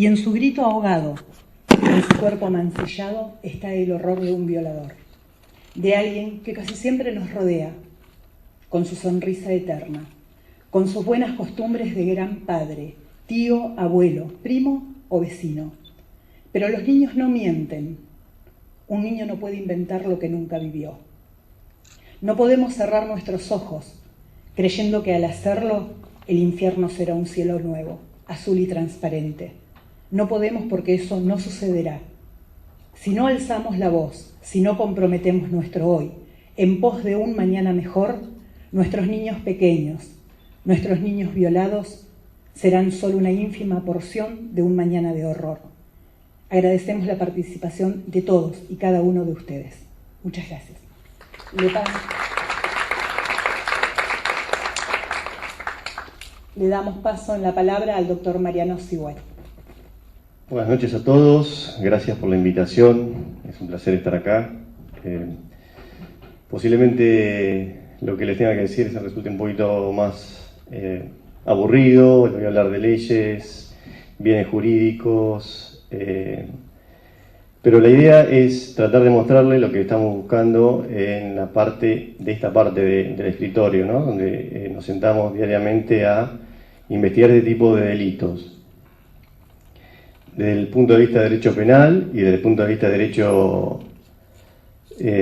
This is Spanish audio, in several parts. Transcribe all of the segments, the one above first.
y en su grito ahogado, en su cuerpo mancillado, está el horror de un violador, de alguien que casi siempre nos rodea, con su sonrisa eterna, con sus buenas costumbres de gran padre, tío, abuelo, primo o vecino. Pero los niños no mienten. Un niño no puede inventar lo que nunca vivió. No podemos cerrar nuestros ojos, creyendo que al hacerlo, el infierno será un cielo nuevo, azul y transparente. No podemos porque eso no sucederá. Si no alzamos la voz, si no comprometemos nuestro hoy en pos de un mañana mejor, nuestros niños pequeños, nuestros niños violados, serán solo una ínfima porción de un mañana de horror. Agradecemos la participación de todos y cada uno de ustedes. Muchas gracias. Le damos paso en la palabra al doctor Mariano Sigüet. Buenas noches a todos, gracias por la invitación, es un placer estar acá. Posiblemente lo que les tenga que decir se resulte un poquito más aburrido, les voy a hablar de leyes, bienes jurídicos, pero la idea es tratar de mostrarles lo que estamos buscando en la parte de esta parte del escritorio, ¿no? Donde nos sentamos diariamente a investigar este tipo de delitos. Desde el punto de vista de derecho penal y desde el punto de vista de derecho,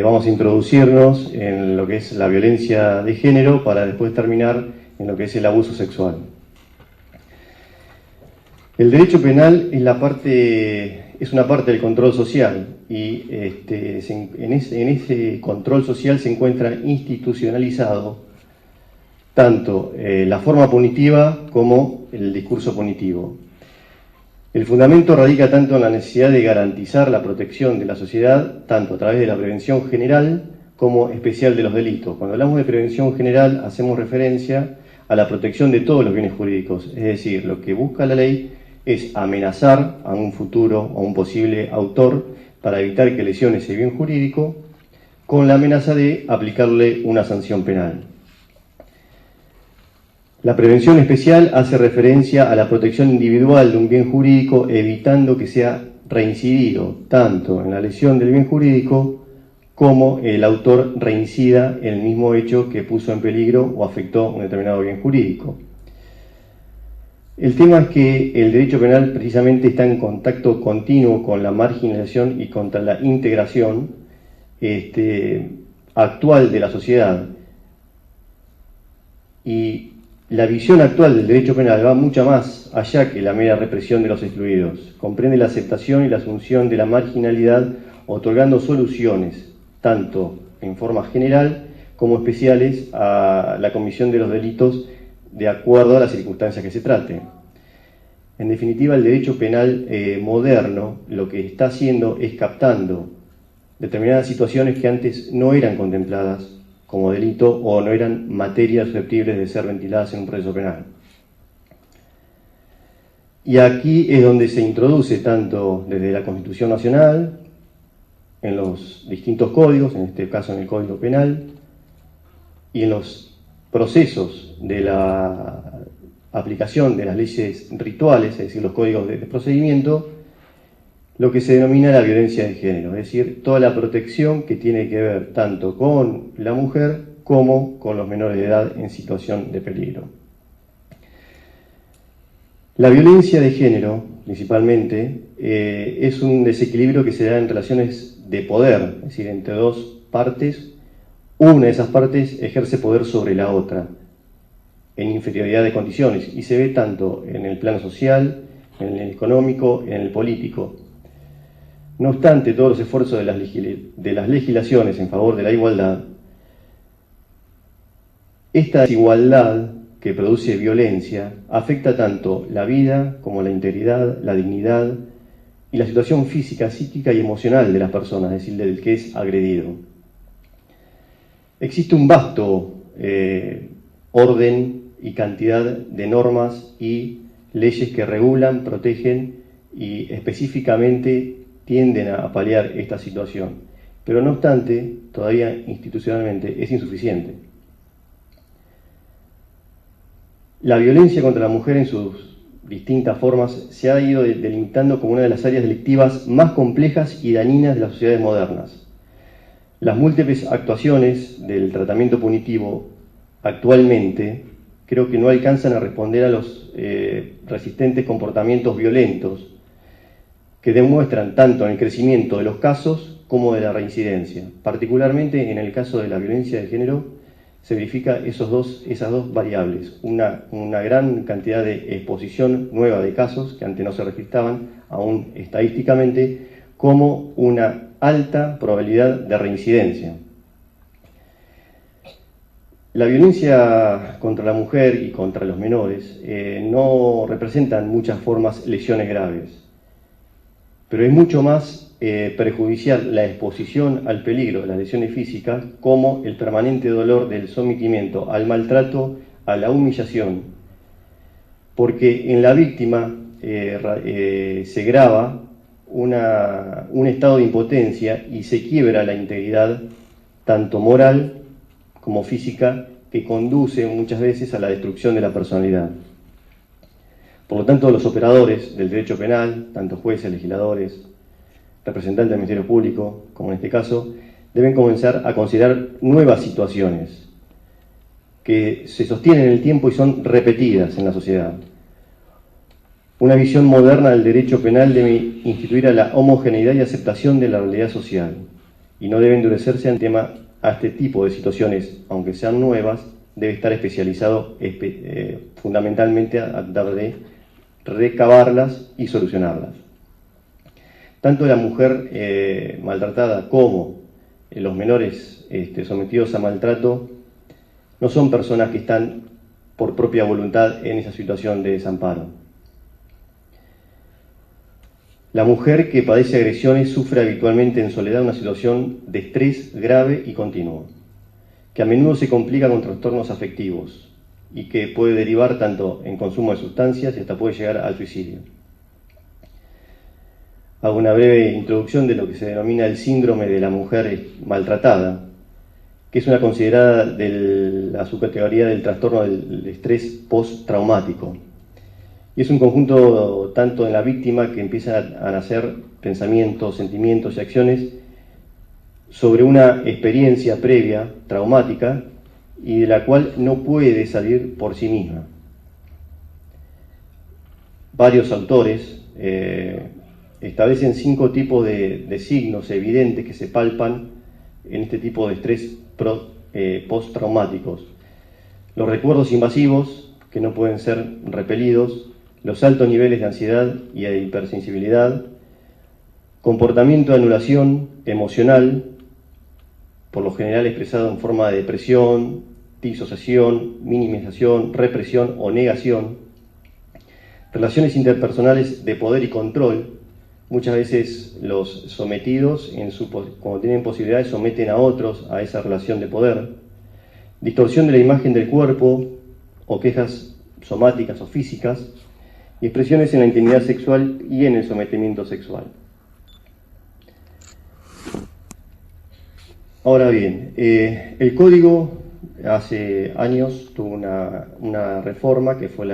vamos a introducirnos en lo que es la violencia de género para después terminar en lo que es el abuso sexual. El derecho penal es una parte del control social y en ese control social se encuentra institucionalizado tanto la forma punitiva como el discurso punitivo. El fundamento radica tanto en la necesidad de garantizar la protección de la sociedad, tanto a través de la prevención general como especial de los delitos. Cuando hablamos de prevención general, hacemos referencia a la protección de todos los bienes jurídicos, es decir, lo que busca la ley es amenazar a un futuro o un posible autor para evitar que lesione ese bien jurídico con la amenaza de aplicarle una sanción penal. La prevención especial hace referencia a la protección individual de un bien jurídico, evitando que sea reincidido tanto en la lesión del bien jurídico como el autor reincida en el mismo hecho que puso en peligro o afectó un determinado bien jurídico. El tema es que el derecho penal precisamente está en contacto continuo con la marginalización y contra la integración actual de la sociedad. Y la visión actual del derecho penal va mucho más allá que la mera represión de los excluidos. Comprende la aceptación y la asunción de la marginalidad, otorgando soluciones, tanto en forma general como especiales, a la comisión de los delitos de acuerdo a las circunstancias que se trate. En definitiva, el derecho penal moderno lo que está haciendo es captando determinadas situaciones que antes no eran contempladas como delito o no eran materias susceptibles de ser ventiladas en un proceso penal. Y aquí es donde se introduce tanto desde la Constitución Nacional, en los distintos códigos, en este caso en el Código Penal, y en los procesos de la aplicación de las leyes rituales, es decir, los códigos de procedimiento, lo que se denomina la violencia de género, es decir, toda la protección que tiene que ver tanto con la mujer como con los menores de edad en situación de peligro. La violencia de género, principalmente, es un desequilibrio que se da en relaciones de poder, es decir, entre dos partes. Una de esas partes ejerce poder sobre la otra, en inferioridad de condiciones, y se ve tanto en el plano social, en el económico, en el político. No obstante todos los esfuerzos de las legislaciones en favor de la igualdad, esta desigualdad que produce violencia afecta tanto la vida como la integridad, la dignidad y la situación física, psíquica y emocional de las personas, es decir, del que es agredido. Existe un vasto orden y cantidad de normas y leyes que regulan, protegen y específicamente tienden a paliar esta situación, pero no obstante, todavía institucionalmente es insuficiente. La violencia contra la mujer en sus distintas formas, se ha ido delimitando como una de las áreas delictivas más complejas y dañinas de las sociedades modernas. Las múltiples actuaciones del tratamiento punitivo actualmente creo que no alcanzan a responder a los resistentes comportamientos violentos que demuestran tanto en el crecimiento de los casos como de la reincidencia. Particularmente en el caso de la violencia de género se verifica esas dos variables, una gran cantidad de exposición nueva de casos que antes no se registraban, aún estadísticamente, como una alta probabilidad de reincidencia. La violencia contra la mujer y contra los menores no representan muchas formas lesiones graves, pero es mucho más perjudicial la exposición al peligro de las lesiones físicas como el permanente dolor del sometimiento al maltrato, a la humillación, porque en la víctima se grava un estado de impotencia y se quiebra la integridad tanto moral como física, que conduce muchas veces a la destrucción de la personalidad. Por lo tanto, los operadores del derecho penal, tanto jueces, legisladores, representantes del Ministerio Público, como en este caso, deben comenzar a considerar nuevas situaciones que se sostienen en el tiempo y son repetidas en la sociedad. Una visión moderna del derecho penal debe instituir a la homogeneidad y aceptación de la realidad social y no debe endurecerse a este tipo de situaciones, aunque sean nuevas, debe estar especializado fundamentalmente a tratar de recabarlas y solucionarlas. Tanto la mujer maltratada como los menores sometidos a maltrato no son personas que están por propia voluntad en esa situación de desamparo. La mujer que padece agresiones sufre habitualmente en soledad una situación de estrés grave y continuo, que a menudo se complica con trastornos afectivos y que puede derivar tanto en consumo de sustancias y hasta puede llegar al suicidio. Hago una breve introducción de lo que se denomina el síndrome de la mujer maltratada, que es una considerada de la subcategoría del trastorno del estrés postraumático. Y es un conjunto tanto en la víctima que empieza a nacer pensamientos, sentimientos y acciones sobre una experiencia previa traumática y de la cual no puede salir por sí misma. Varios autores establecen 5 tipos de signos evidentes que se palpan en este tipo de estrés postraumáticos. Los recuerdos invasivos, que no pueden ser repelidos, los altos niveles de ansiedad y de hipersensibilidad, comportamiento de anulación emocional, por lo general expresado en forma de depresión, disociación, minimización, represión o negación, relaciones interpersonales de poder y control. Muchas veces los sometidos, cuando tienen posibilidades, someten a otros a esa relación de poder. Distorsión de la imagen del cuerpo o quejas somáticas o físicas, y expresiones en la intimidad sexual y en el sometimiento sexual. Ahora bien, el Código hace años tuvo una reforma que fue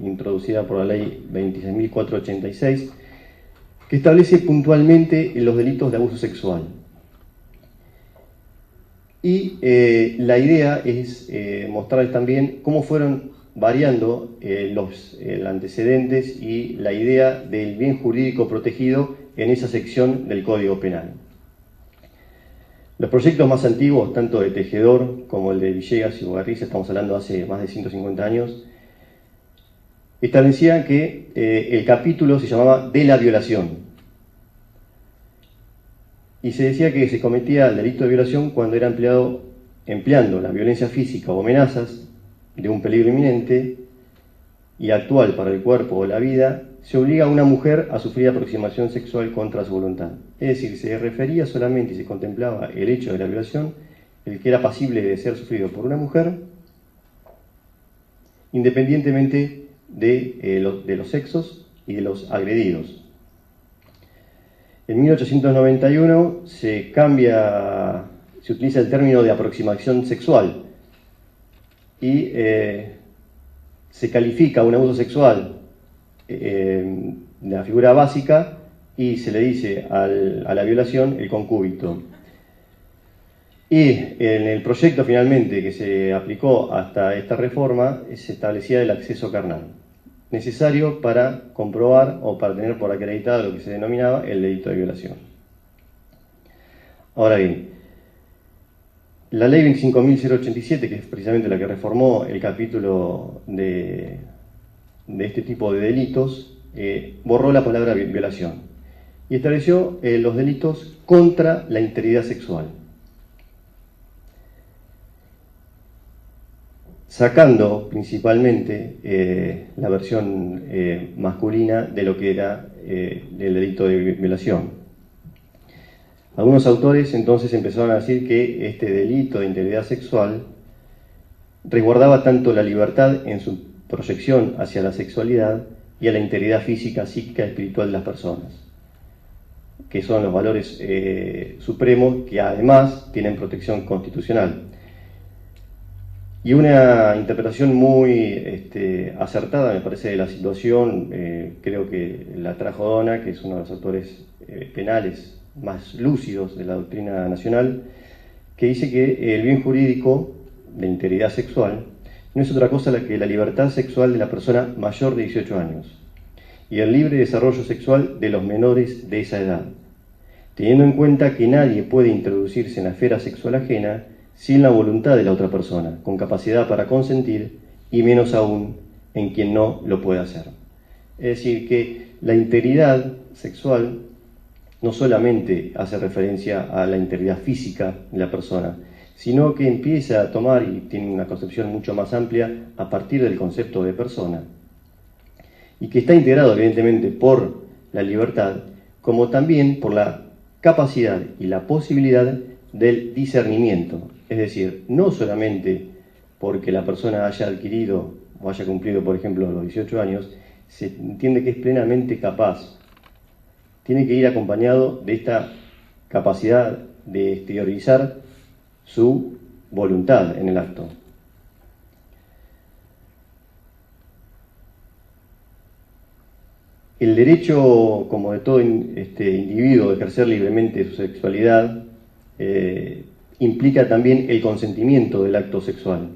introducida por la Ley 26.486, que establece puntualmente los delitos de abuso sexual. Y la idea es mostrarles también cómo fueron variando los antecedentes y la idea del bien jurídico protegido en esa sección del Código Penal. Los proyectos más antiguos, tanto de Tejedor como el de Villegas y Bogarriza, estamos hablando hace más de 150 años, establecían que el capítulo se llamaba de la violación. Y se decía que se cometía el delito de violación cuando era empleando la violencia física o amenazas de un peligro inminente y actual para el cuerpo o la vida, se obliga a una mujer a sufrir aproximación sexual contra su voluntad. Es decir, se refería solamente y se contemplaba el hecho de la violación, el que era pasible de ser sufrido por una mujer, independientemente de los sexos y de los agredidos. En 1891 se utiliza el término de aproximación sexual y se califica un abuso sexual la figura básica y se le dice a la violación el concúbito. Y en el proyecto finalmente que se aplicó hasta esta reforma se establecía el acceso carnal, necesario para comprobar o para tener por acreditado lo que se denominaba el delito de violación. Ahora bien, la ley 25.087, que es precisamente la que reformó el capítulo de este tipo de delitos, borró la palabra violación y estableció los delitos contra la integridad sexual, sacando principalmente la versión masculina de lo que era el delito de violación. Algunos autores entonces empezaron a decir que este delito de integridad sexual resguardaba tanto la libertad en su proyección hacia la sexualidad y a la integridad física, psíquica y espiritual de las personas, que son los valores supremos que además tienen protección constitucional. Y una interpretación muy acertada, me parece, de la situación, creo que la trajo Dona, que es uno de los autores penales más lúcidos de la doctrina nacional, que dice que el bien jurídico de integridad sexual no es otra cosa que la libertad sexual de la persona mayor de 18 años y el libre desarrollo sexual de los menores de esa edad, teniendo en cuenta que nadie puede introducirse en la esfera sexual ajena sin la voluntad de la otra persona, con capacidad para consentir, y menos aún en quien no lo puede hacer. Es decir, que la integridad sexual no solamente hace referencia a la integridad física de la persona, sino que empieza a tomar, y tiene una concepción mucho más amplia, a partir del concepto de persona, y que está integrado evidentemente por la libertad, como también por la capacidad y la posibilidad del discernimiento. Es decir, no solamente porque la persona haya adquirido o haya cumplido, por ejemplo, los 18 años, se entiende que es plenamente capaz. Tiene que ir acompañado de esta capacidad de exteriorizar su voluntad en el acto. El derecho, como de todo individuo, de ejercer libremente su sexualidad, implica también el consentimiento del acto sexual.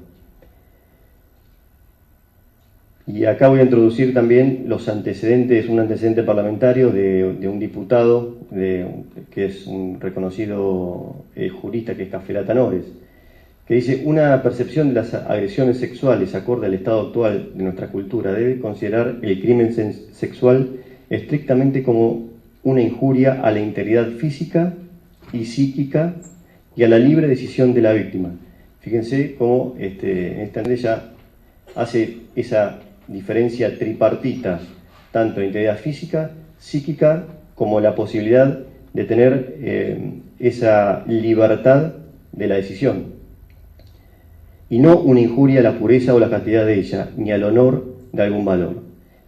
Y acá voy a introducir también los antecedentes, un antecedente parlamentario de un diputado que es un reconocido jurista, que es Cafelata Nores, que dice: una percepción de las agresiones sexuales acorde al estado actual de nuestra cultura debe considerar el crimen sexual estrictamente como una injuria a la integridad física y psíquica y a la libre decisión de la víctima. Fíjense cómo en esta ley ya hace esa diferencia tripartita, tanto de integridad física, psíquica, como la posibilidad de tener esa libertad de la decisión. Y no una injuria a la pureza o la castidad de ella, ni al honor de algún valor.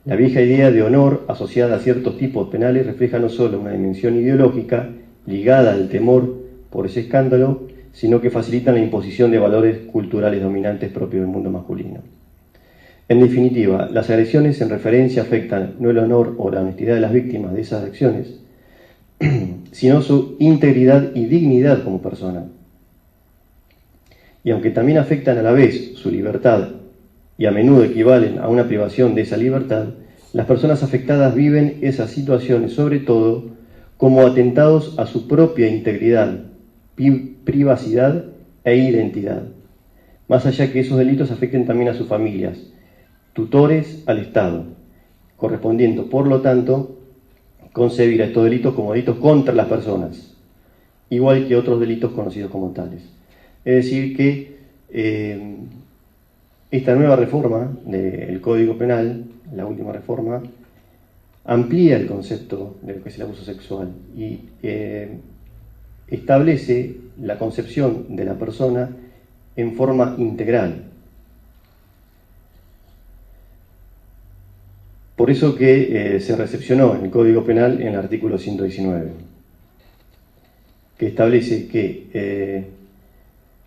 La vieja idea de honor asociada a ciertos tipos penales refleja no solo una dimensión ideológica ligada al temor por ese escándalo, sino que facilitan la imposición de valores culturales dominantes propios del mundo masculino. En definitiva, las agresiones en referencia afectan no el honor o la honestidad de las víctimas de esas acciones, sino su integridad y dignidad como persona. Y aunque también afectan a la vez su libertad y a menudo equivalen a una privación de esa libertad, las personas afectadas viven esas situaciones sobre todo como atentados a su propia integridad, privacidad e identidad, más allá que esos delitos afecten también a sus familias, tutores, al Estado, correspondiendo, por lo tanto, concebir a estos delitos como delitos contra las personas, igual que otros delitos conocidos como tales. Es decir, que esta nueva reforma del Código Penal, la última reforma, amplía el concepto de lo que es el abuso sexual y establece la concepción de la persona en forma integral. Por eso que se recepcionó en el Código Penal en el artículo 119, que establece que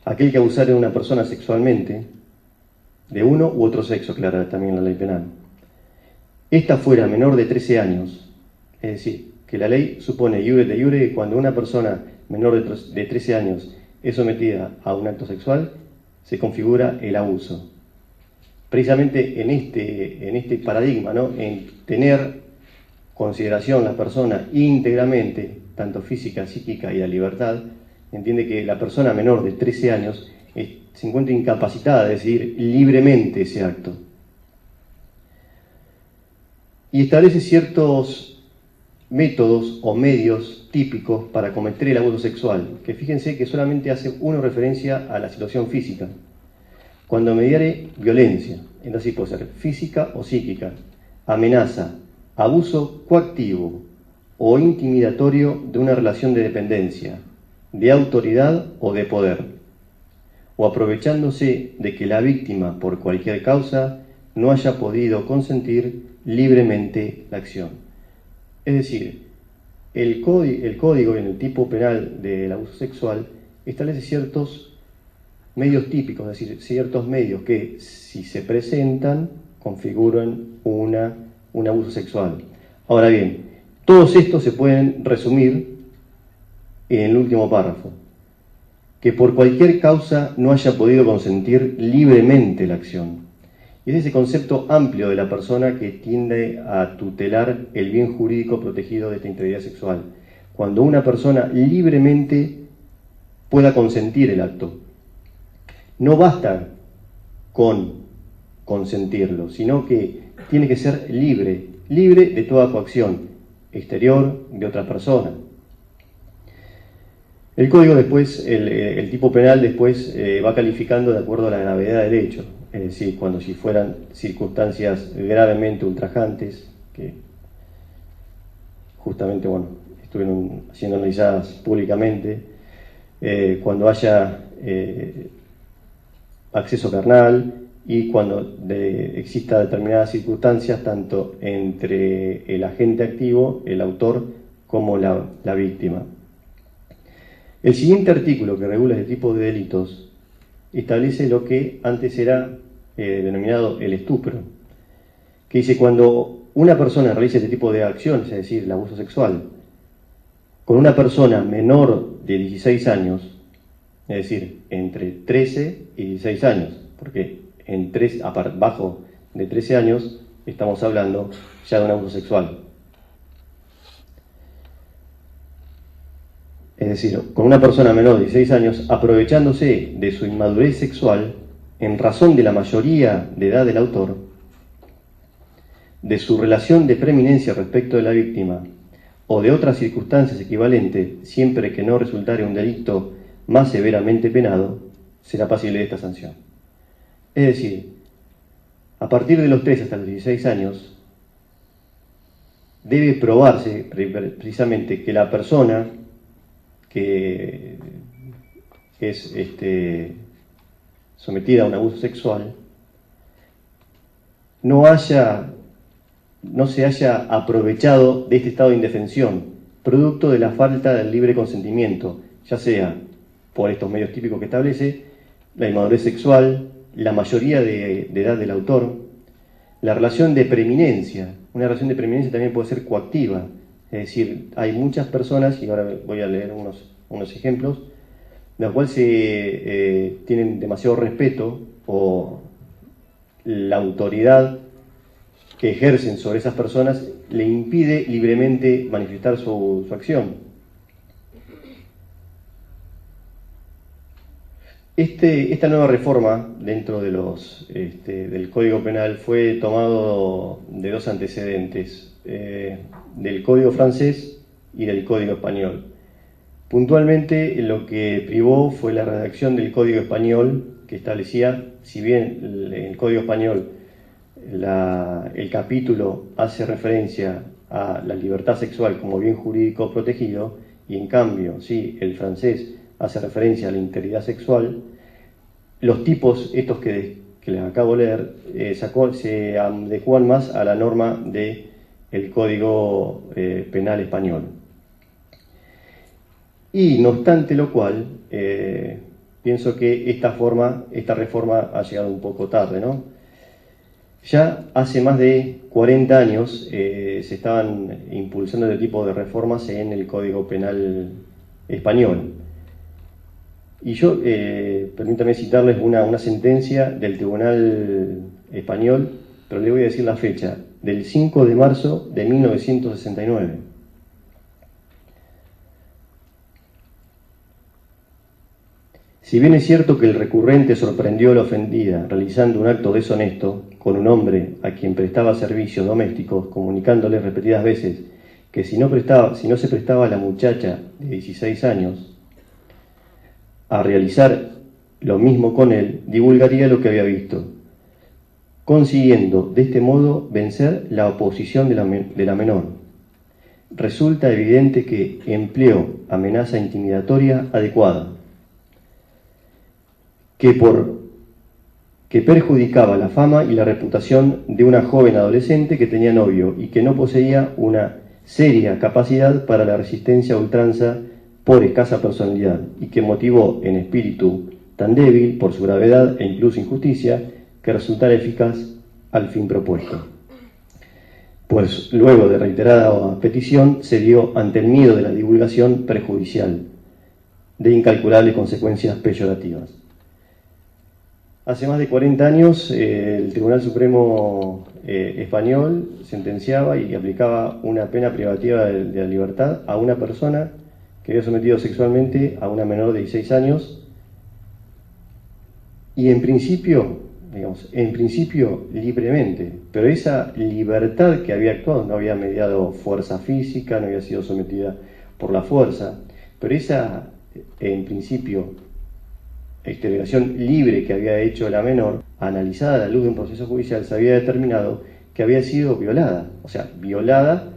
aquel que abusare de una persona sexualmente, de uno u otro sexo, aclara también la ley penal, esta fuera menor de 13 años, es decir, que la ley supone iure de iure que cuando una persona menor de 13 años es sometida a un acto sexual, se configura el abuso. Precisamente en este paradigma, ¿no?, en tener consideración la persona íntegramente, tanto física, psíquica y la libertad, entiende que la persona menor de 13 años se encuentra incapacitada de decidir libremente ese acto. Y establece ciertos métodos o medios típicos para cometer el abuso sexual, que fíjense que solamente hace una referencia a la situación física. Cuando mediare violencia, entonces puede ser física o psíquica, amenaza, abuso coactivo o intimidatorio de una relación de dependencia, de autoridad o de poder, o aprovechándose de que la víctima, por cualquier causa, no haya podido consentir libremente la acción. Es decir, el código en el tipo penal del abuso sexual establece ciertos medios típicos, es decir, ciertos medios que, si se presentan, configuran un abuso sexual. Ahora bien, todos estos se pueden resumir en el último párrafo: que por cualquier causa no haya podido consentir libremente la acción. Y es ese concepto amplio de la persona que tiende a tutelar el bien jurídico protegido de esta integridad sexual. Cuando una persona libremente pueda consentir el acto. No basta con consentirlo, sino que tiene que ser libre de toda coacción exterior de otra persona. El código después, el tipo penal después va calificando de acuerdo a la gravedad del hecho, es decir, si fueran circunstancias gravemente ultrajantes, que justamente, estuvieron siendo analizadas públicamente, cuando haya acceso carnal y cuando exista determinadas circunstancias tanto entre el agente activo, el autor, como la víctima. El siguiente artículo que regula este tipo de delitos establece lo que antes era denominado el estupro, que dice: cuando una persona realiza este tipo de acciones, es decir, el abuso sexual, con una persona menor de 16 años, es decir, entre 13 y 16 años, porque bajo de 13 años estamos hablando ya de un abuso sexual. Es decir, con una persona menor de 16 años, aprovechándose de su inmadurez sexual, en razón de la mayoría de edad del autor, de su relación de preeminencia respecto de la víctima, o de otras circunstancias equivalentes, siempre que no resultare un delito más severamente penado, será pasible de esta sanción. Es decir, a partir de los 13 hasta los 16 años, debe probarse precisamente que la persona que es sometida a un abuso sexual no se haya aprovechado de este estado de indefensión, producto de la falta del libre consentimiento, ya sea por estos medios típicos que establece, la inmadurez sexual, la mayoría de edad del autor, la relación de preeminencia. Una relación de preeminencia también puede ser coactiva, es decir, hay muchas personas, y ahora voy a leer unos ejemplos, de los cuales tienen demasiado respeto o la autoridad que ejercen sobre esas personas le impide libremente manifestar su acción. Esta nueva reforma dentro de del Código Penal fue tomado de dos antecedentes, del Código francés y del Código español. Puntualmente, lo que privó fue la redacción del Código español, que establecía, si bien en el Código español el capítulo hace referencia a la libertad sexual como bien jurídico protegido, y en cambio, sí, el francés hace referencia a la integridad sexual, los tipos estos que les acabo de leer se adecuan más a la norma del Código Penal español. Y no obstante lo cual, pienso que esta reforma ha llegado un poco tarde, ¿no? Ya hace más de 40 años se estaban impulsando este tipo de reformas en el Código Penal español. Y yo, permítame citarles una sentencia del Tribunal Español, pero le voy a decir la fecha, del 5 de marzo de 1969. Si bien es cierto que el recurrente sorprendió a la ofendida realizando un acto deshonesto con un hombre a quien prestaba servicios domésticos, comunicándole repetidas veces que si no se prestaba a la muchacha de 16 años a realizar lo mismo con él, divulgaría lo que había visto, consiguiendo de este modo vencer la oposición de la menor. Resulta evidente que empleó amenaza intimidatoria adecuada, que perjudicaba la fama y la reputación de una joven adolescente que tenía novio y que no poseía una seria capacidad para la resistencia a ultranza por escasa personalidad y que motivó en espíritu tan débil por su gravedad e incluso injusticia que resultara eficaz al fin propuesto. Pues luego de reiterada petición se dio ante el miedo de la divulgación perjudicial de incalculables consecuencias peyorativas. Hace más de 40 años el Tribunal Supremo español sentenciaba y aplicaba una pena privativa de la libertad a una persona que había sometido sexualmente a una menor de 16 años y en principio libremente, pero esa libertad que había actuado no había mediado fuerza física, no había sido sometida por la fuerza, pero esa en principio exterminación libre que había hecho la menor, analizada a la luz de un proceso judicial, se había determinado que había sido violada, o sea, violada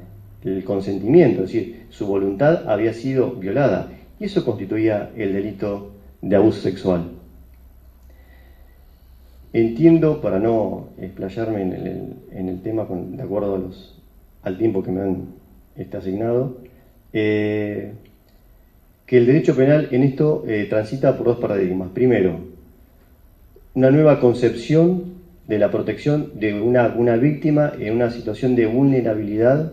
el consentimiento, es decir, su voluntad había sido violada, y eso constituía el delito de abuso sexual. Entiendo, para no explayarme en el tema de acuerdo al tiempo que me han asignado, que el derecho penal en esto transita por dos paradigmas. Primero, una nueva concepción de la protección de una víctima en una situación de vulnerabilidad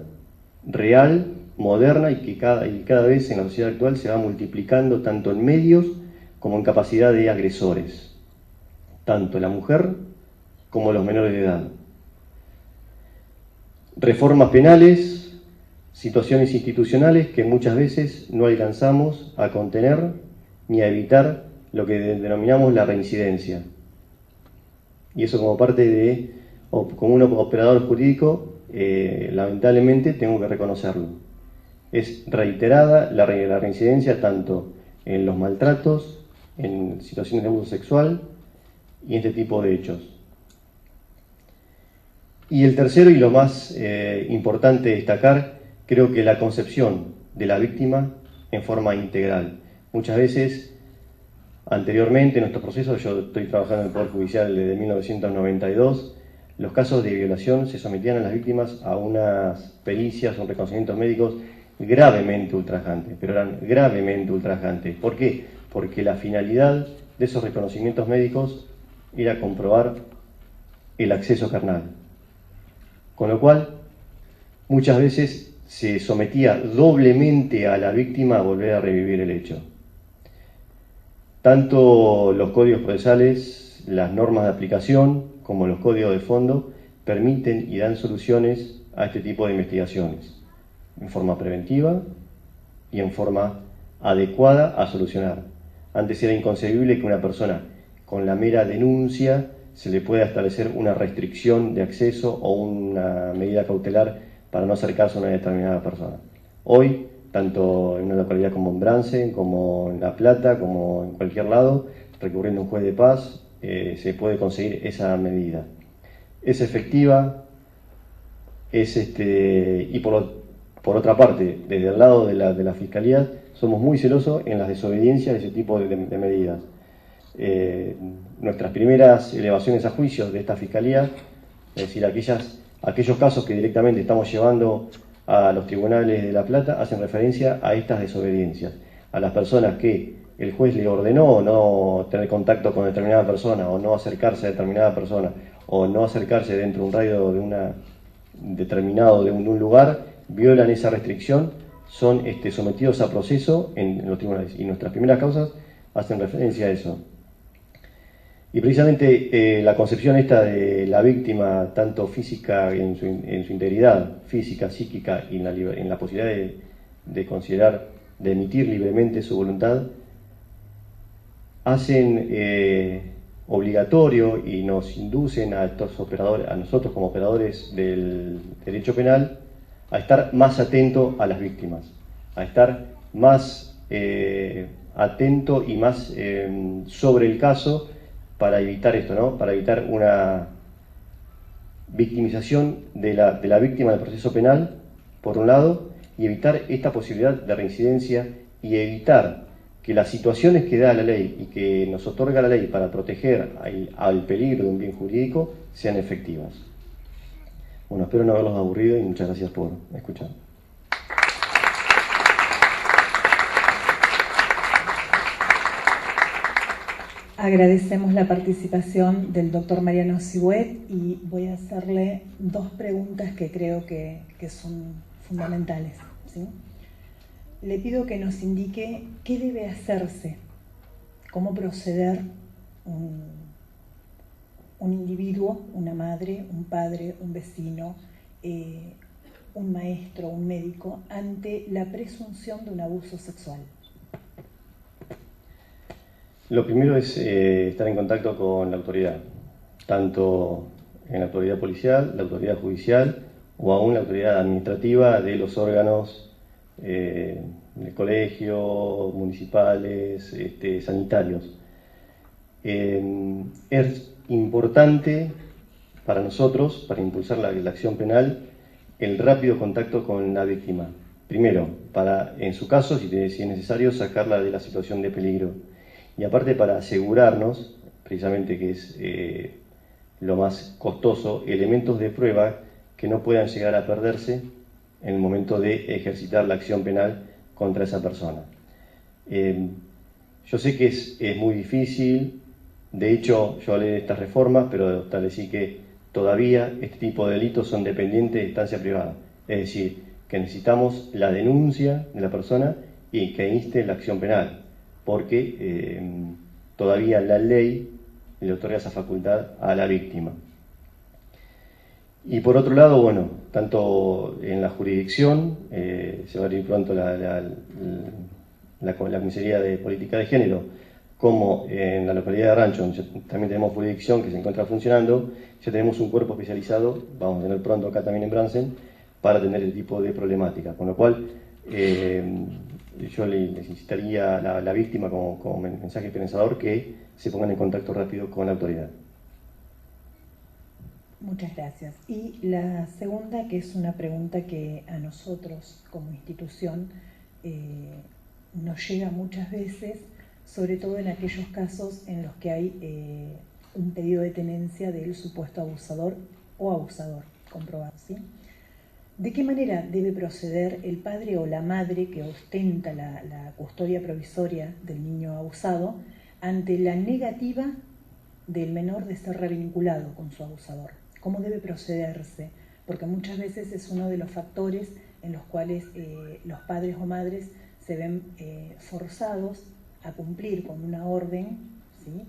real, moderna y que cada vez en la sociedad actual se va multiplicando tanto en medios como en capacidad de agresores, tanto la mujer como los menores de edad. Reformas penales, situaciones institucionales que muchas veces no alcanzamos a contener ni a evitar lo que denominamos la reincidencia. Y eso como un operador jurídico, lamentablemente tengo que reconocerlo. Es reiterada la reincidencia tanto en los maltratos, en situaciones de abuso sexual y en este tipo de hechos. Y el tercero y lo más importante destacar, creo que la concepción de la víctima en forma integral. Muchas veces, anteriormente en nuestro proceso, yo estoy trabajando en el Poder Judicial desde 1992, los casos de violación se sometían a las víctimas a unas pericias o reconocimientos médicos gravemente ultrajantes, pero eran gravemente ultrajantes. ¿Por qué? Porque la finalidad de esos reconocimientos médicos era comprobar el acceso carnal. Con lo cual, muchas veces se sometía doblemente a la víctima a volver a revivir el hecho. Tanto los códigos procesales, las normas de aplicación, como los códigos de fondo, permiten y dan soluciones a este tipo de investigaciones, en forma preventiva y en forma adecuada a solucionar. Antes era inconcebible que una persona con la mera denuncia se le pueda establecer una restricción de acceso o una medida cautelar para no acercarse a una determinada persona. Hoy, tanto en una localidad como en Brandsen, como en La Plata, como en cualquier lado, recurriendo a un juez de paz, se puede conseguir esa medida. Es efectiva, y por otra parte, desde el lado de la Fiscalía, somos muy celosos en las desobediencias de ese tipo de medidas. Nuestras primeras elevaciones a juicios de esta Fiscalía, es decir, aquellos casos que directamente estamos llevando a los tribunales de La Plata, hacen referencia a estas desobediencias, a las personas que el juez le ordenó no tener contacto con determinada persona o no acercarse a determinada persona o no acercarse dentro de un radio de una determinado de un lugar, violan esa restricción, son sometidos a proceso en los tribunales. Y nuestras primeras causas hacen referencia a eso. Y precisamente la concepción esta de la víctima, tanto física en su integridad, física, psíquica, y en la posibilidad de considerar, de emitir libremente su voluntad, hacen obligatorio y nos inducen a estos operadores, a nosotros como operadores del derecho penal, a estar más atento a las víctimas, a estar más atento y más sobre el caso para evitar esto, ¿no? Para evitar una victimización de la víctima del proceso penal, por un lado, y evitar esta posibilidad de reincidencia y evitar que las situaciones que da la ley y que nos otorga la ley para proteger al peligro de un bien jurídico sean efectivas. Bueno, espero no haberlos aburrido y muchas gracias por escuchar. Agradecemos la participación del doctor Mariano Sigüet y voy a hacerle dos preguntas que creo que son fundamentales, ¿sí? Le pido que nos indique qué debe hacerse, cómo proceder un individuo, una madre, un padre, un vecino, un maestro, un médico, ante la presunción de un abuso sexual. Lo primero es estar en contacto con la autoridad, tanto en la autoridad policial, la autoridad judicial o aún la autoridad administrativa de los órganos del colegio, municipales, sanitarios. Es importante para nosotros, para impulsar la acción penal, el rápido contacto con la víctima. Primero, para, en su caso, si es necesario, sacarla de la situación de peligro. Y aparte para asegurarnos, precisamente que es lo más costoso, elementos de prueba que no puedan llegar a perderse en el momento de ejercitar la acción penal contra esa persona. Yo sé que es muy difícil, de hecho yo hablé de estas reformas, pero establecí que todavía este tipo de delitos son dependientes de instancia privada, es decir, que necesitamos la denuncia de la persona y que inste la acción penal, porque todavía la ley le otorga esa facultad a la víctima. Y por otro lado, bueno, tanto en la jurisdicción, se va a abrir pronto la Comisaría de Política de Género, como en la localidad de Rancho, donde también tenemos jurisdicción que se encuentra funcionando, ya tenemos un cuerpo especializado, vamos a tener pronto acá también en Bransen, para atender el tipo de problemática, con lo cual yo les incitaría a la víctima como mensaje pensador que se pongan en contacto rápido con la autoridad. Muchas gracias. Y la segunda, que es una pregunta que a nosotros como institución nos llega muchas veces, sobre todo en aquellos casos en los que hay un pedido de tenencia del supuesto abusador o abusador comprobado, ¿sí? ¿De qué manera debe proceder el padre o la madre que ostenta la custodia provisoria del niño abusado ante la negativa del menor de ser revinculado con su abusador? ¿Cómo debe procederse? Porque muchas veces es uno de los factores en los cuales los padres o madres se ven forzados a cumplir con una orden, ¿sí?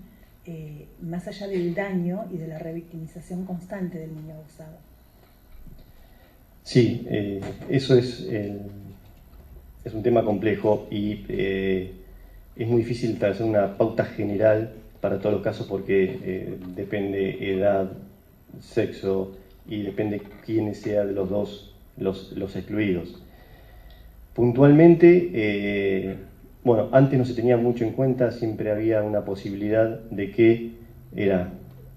Más allá del daño y de la revictimización constante del niño abusado. Sí, eso es un tema complejo y es muy difícil establecer una pauta general para todos los casos porque depende edad, sexo y depende quién sea de los dos los excluidos. Puntualmente, bueno, antes no se tenía mucho en cuenta, siempre había una posibilidad de que era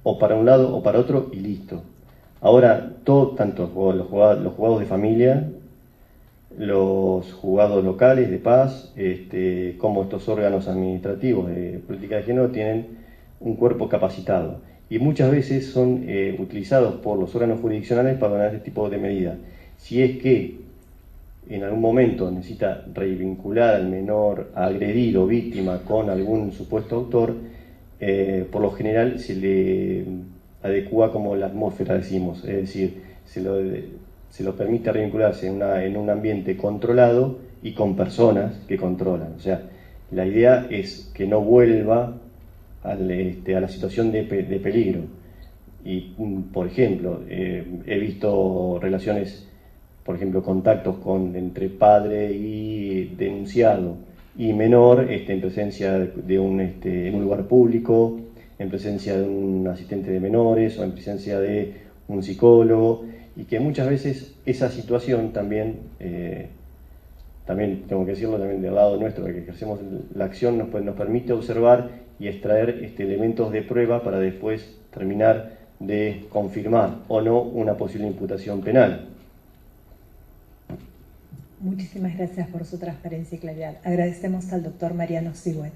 o para un lado o para otro y listo. Ahora, tanto los juzgados de familia, los juzgados locales de paz, como estos órganos administrativos de política de género, tienen un cuerpo capacitado. Y muchas veces son utilizados por los órganos jurisdiccionales para tomar este tipo de medidas. Si es que en algún momento necesita revincular al menor agredido, víctima, con algún supuesto autor, por lo general se le adecua como la atmósfera, decimos, es decir, se lo permite revincularse en un ambiente controlado y con personas que controlan. O sea, la idea es que no vuelva a la situación de peligro. Y, por ejemplo, he visto relaciones, por ejemplo, contactos entre padre y denunciado y menor en presencia en un lugar público, en presencia de un asistente de menores o en presencia de un psicólogo, y que muchas veces esa situación también tengo que decirlo también del lado nuestro, que ejercemos la acción, nos permite observar y extraer elementos de prueba para después terminar de confirmar o no una posible imputación penal. Muchísimas gracias por su transparencia y claridad. Agradecemos al doctor Mariano Sigüet.